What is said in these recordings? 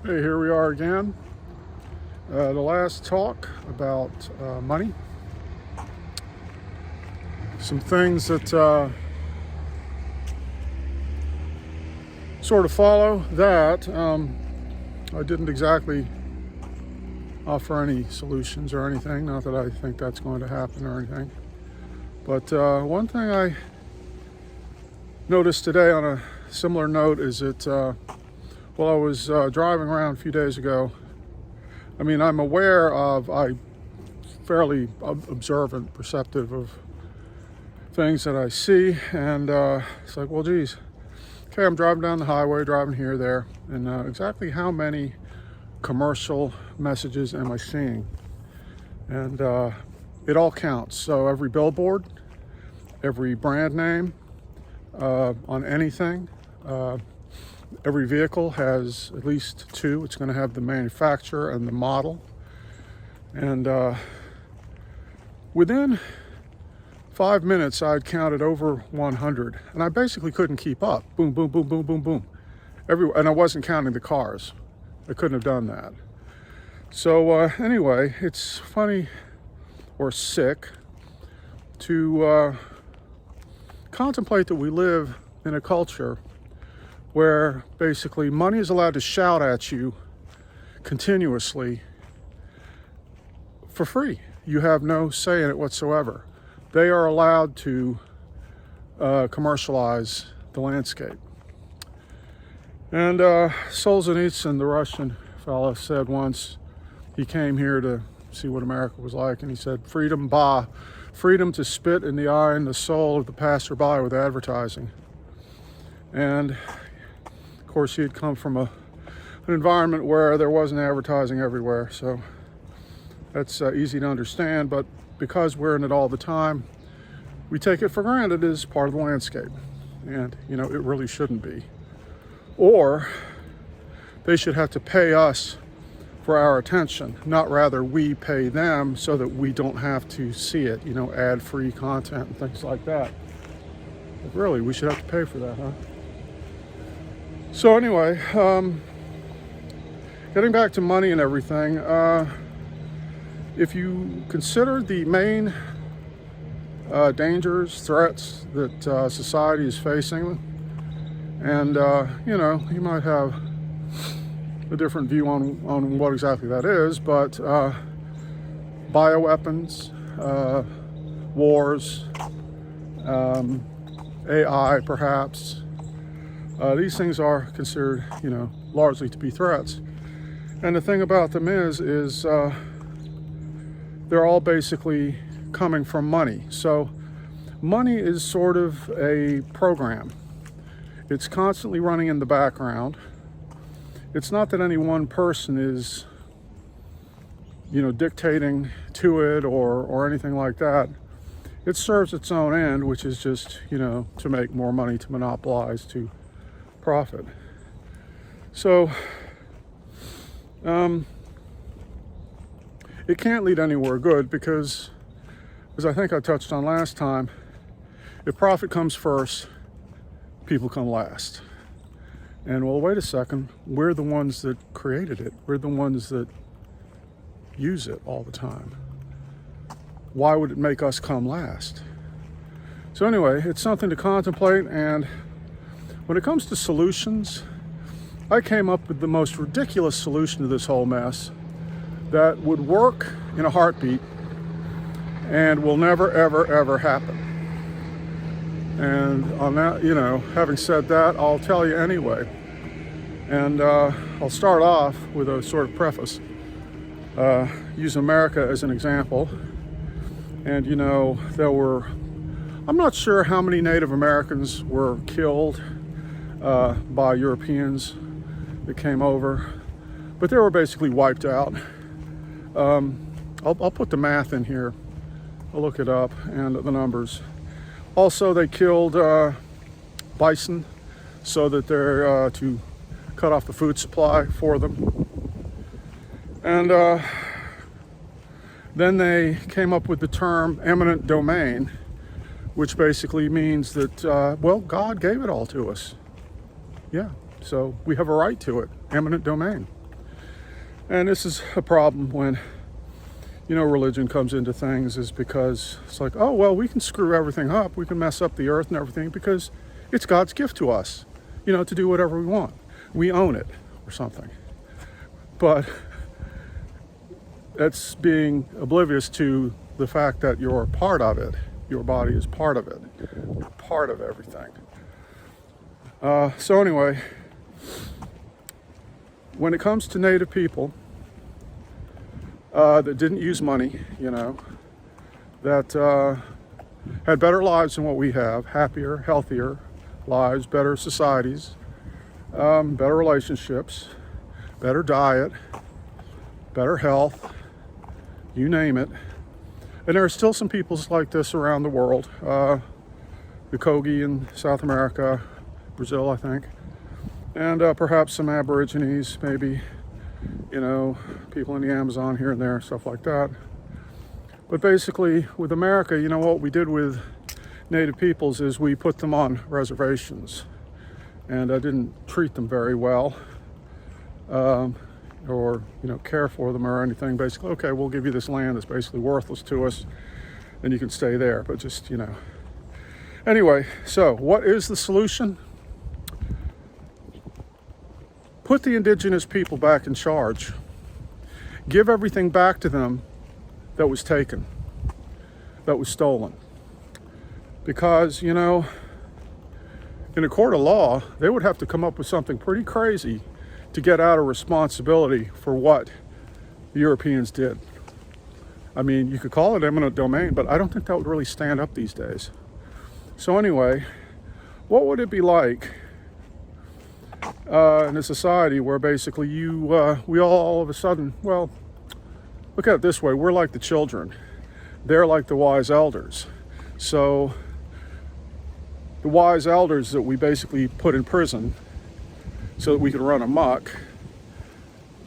Hey, here we are again. The last talk about money. Some things that sort of follow that. I didn't exactly offer any solutions or anything. Not that I think that's going to happen or anything. But one thing I noticed today on a similar note is that while I was driving around a few days ago, I'm aware of, I'm fairly observant, perceptive of things that I see, and it's like, well, geez, okay, I'm driving down the highway, driving here, there, and exactly how many commercial messages am I seeing? And it all counts. So every billboard, every brand name on anything, every vehicle has at least two. It's going to have the manufacturer and the model. And within 5 minutes, I'd counted over 100. And I basically couldn't keep up. Boom, boom, boom, boom, boom, boom. And I wasn't counting the cars. I couldn't have done that. So anyway, it's funny or sick to contemplate that we live in a culture where basically money is allowed to shout at you continuously for free. You have no say in it whatsoever. They are allowed to commercialize the landscape. And Solzhenitsyn, the Russian fella, said once, he came here to see what America was like, and he said, freedom to spit in the eye and the soul of the passerby with advertising. And of course, he had come from an environment where there wasn't advertising everywhere, so that's easy to understand. But because we're in it all the time, we take it for granted as part of the landscape, and it really shouldn't be. Or they should have to pay us for our attention, not rather we pay them so that we don't have to see it, ad-free content and things like that. But really, we should have to pay for that, huh? So anyway, getting back to money and everything, if you consider the main dangers, threats that society is facing, and you might have a different view on what exactly that is, but bioweapons, wars, AI perhaps, these things are considered, largely to be threats. And the thing about them is they're all basically coming from money. So money is sort of a program. It's constantly running in the background. It's not that any one person is, dictating to it or anything like that. It serves its own end, which is just, to make more money, to monopolize, to profit. So it can't lead anywhere good because, as I think I touched on last time, if profit comes first, people come last. And well, wait a second, we're the ones that created it. We're the ones that use it all the time. Why would it make us come last? So anyway, it's something to contemplate. And when it comes to solutions, I came up with the most ridiculous solution to this whole mess that would work in a heartbeat and will never, ever, ever happen. And on that, having said that, I'll tell you anyway. And I'll start off with a sort of preface. Use America as an example. And, there were, I'm not sure how many Native Americans were killed by Europeans that came over, but they were basically wiped out. I'll put the math in here. I'll look it up and the numbers. Also, they killed bison so that they're to cut off the food supply for them. And then they came up with the term eminent domain, which basically means that, God gave it all to us. Yeah, so we have a right to it, eminent domain. And this is a problem when, religion comes into things, is because it's like, oh, well, we can screw everything up. We can mess up the earth and everything because it's God's gift to us, to do whatever we want. We own it or something. But that's being oblivious to the fact that you're a part of it. Your body is part of it. You're part of everything. So anyway, when it comes to Native people that didn't use money, that had better lives than what we have, happier, healthier lives, better societies, better relationships, better diet, better health, you name it. And there are still some peoples like this around the world. The Kogi in South America, Brazil, I think. And perhaps some Aborigines, maybe, people in the Amazon here and there, stuff like that. But basically, with America, what we did with Native peoples is we put them on reservations. And I didn't treat them very well. Or care for them or anything. Basically, okay, we'll give you this land that's basically worthless to us, and you can stay there. But just anyway. So, what is the solution? Put the indigenous people back in charge. Give everything back to them that was taken, that was stolen. Because in a court of law, they would have to come up with something pretty crazy to get out of responsibility for what the Europeans did. I mean, you could call it eminent domain, but I don't think that would really stand up these days. So anyway, what would it be like in a society where basically we all of a sudden, well, look at it this way, we're like the children. They're like the wise elders. So the wise elders that we basically put in prison so that we could run amok.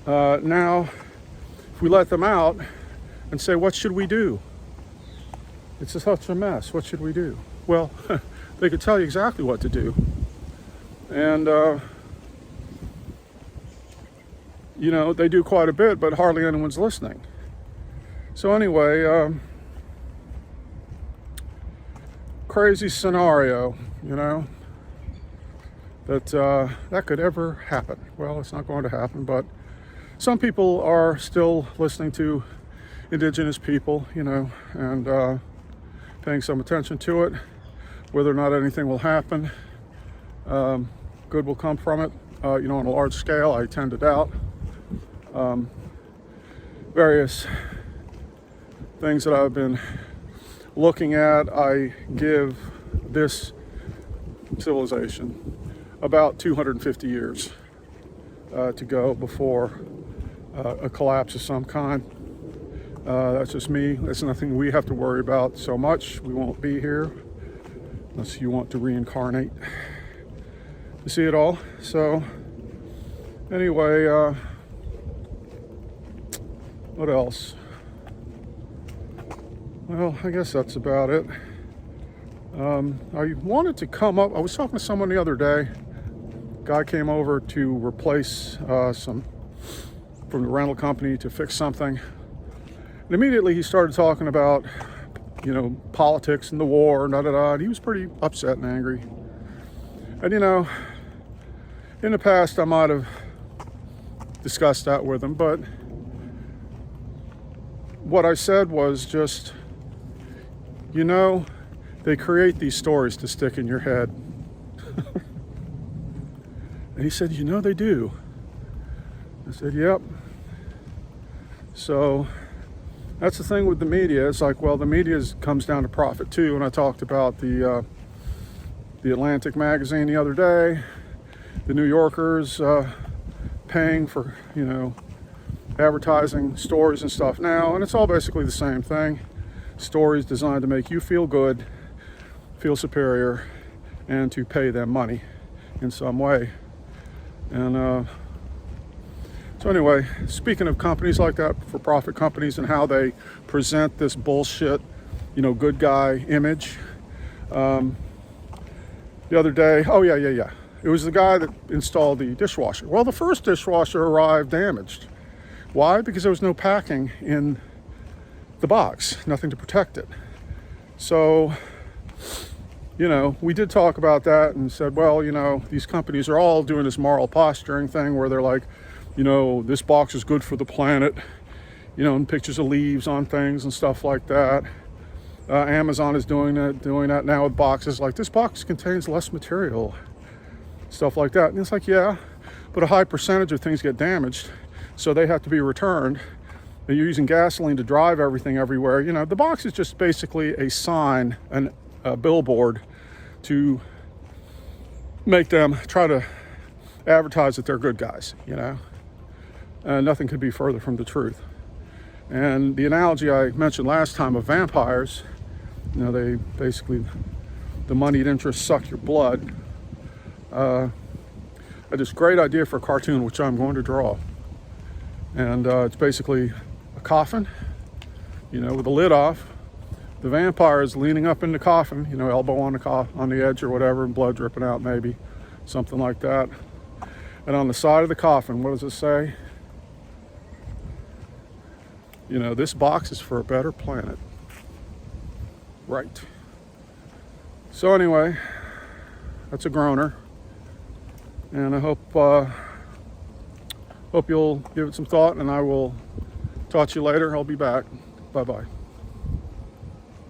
Now, if we let them out and say, what should we do? It's such a mess. What should we do? Well, they could tell you exactly what to do. And, they do quite a bit, but hardly anyone's listening. So anyway, crazy scenario, that could ever happen. Well, it's not going to happen, but some people are still listening to indigenous people, and paying some attention to it. Whether or not anything will happen, good will come from it. On a large scale, I tend to doubt. Various things that I've been looking at, I give this civilization about 250 years to go before a collapse of some kind. That's just me. That's nothing we have to worry about so much. We won't be here unless you want to reincarnate. You see it all? So anyway, what else? Well, I guess that's about it. I wanted to come up, I was talking to someone the other day. Guy came over to replace some from the rental company to fix something. And immediately he started talking about, politics and the war and da-da-da. And he was pretty upset and angry. And, in the past I might have discussed that with him, but what I said was just, they create these stories to stick in your head. And he said, they do. I said, yep. So that's the thing with the media. It's like, well, the media comes down to profit too. And I talked about the Atlantic magazine the other day, the New Yorkers paying for, advertising stories and stuff now. And it's all basically the same thing. Stories designed to make you feel good, feel superior, and to pay them money in some way. And so anyway, speaking of companies like that, for-profit companies, and how they present this bullshit, good guy image. The other day, it was the guy that installed the dishwasher. Well, the first dishwasher arrived damaged. Why? Because there was no packing in the box, nothing to protect it. So, you know, we did talk about that and said, well, you know, these companies are all doing this moral posturing thing where they're like, you know, this box is good for the planet, you know, and pictures of leaves on things and stuff like that. Amazon is doing that now with boxes. Like, this box contains less material, stuff like that. And it's like, yeah, but a high percentage of things get damaged, so they have to be returned. You're using gasoline to drive everything everywhere. You know, the box is just basically a sign, a billboard to make them try to advertise that they're good guys, you know. Nothing could be further from the truth. And the analogy I mentioned last time of vampires, you know, they basically, the moneyed interests suck your blood. I had this great idea for a cartoon, which I'm going to draw. And it's basically a coffin, you know, with the lid off. The vampire is leaning up in the coffin, you know, elbow on the edge or whatever, and blood dripping out maybe, something like that. And on the side of the coffin, what does it say? You know, this box is for a better planet. Right. So anyway, that's a groaner. And I hope you'll give it some thought, and I will talk to you later. I'll be back. Bye-bye.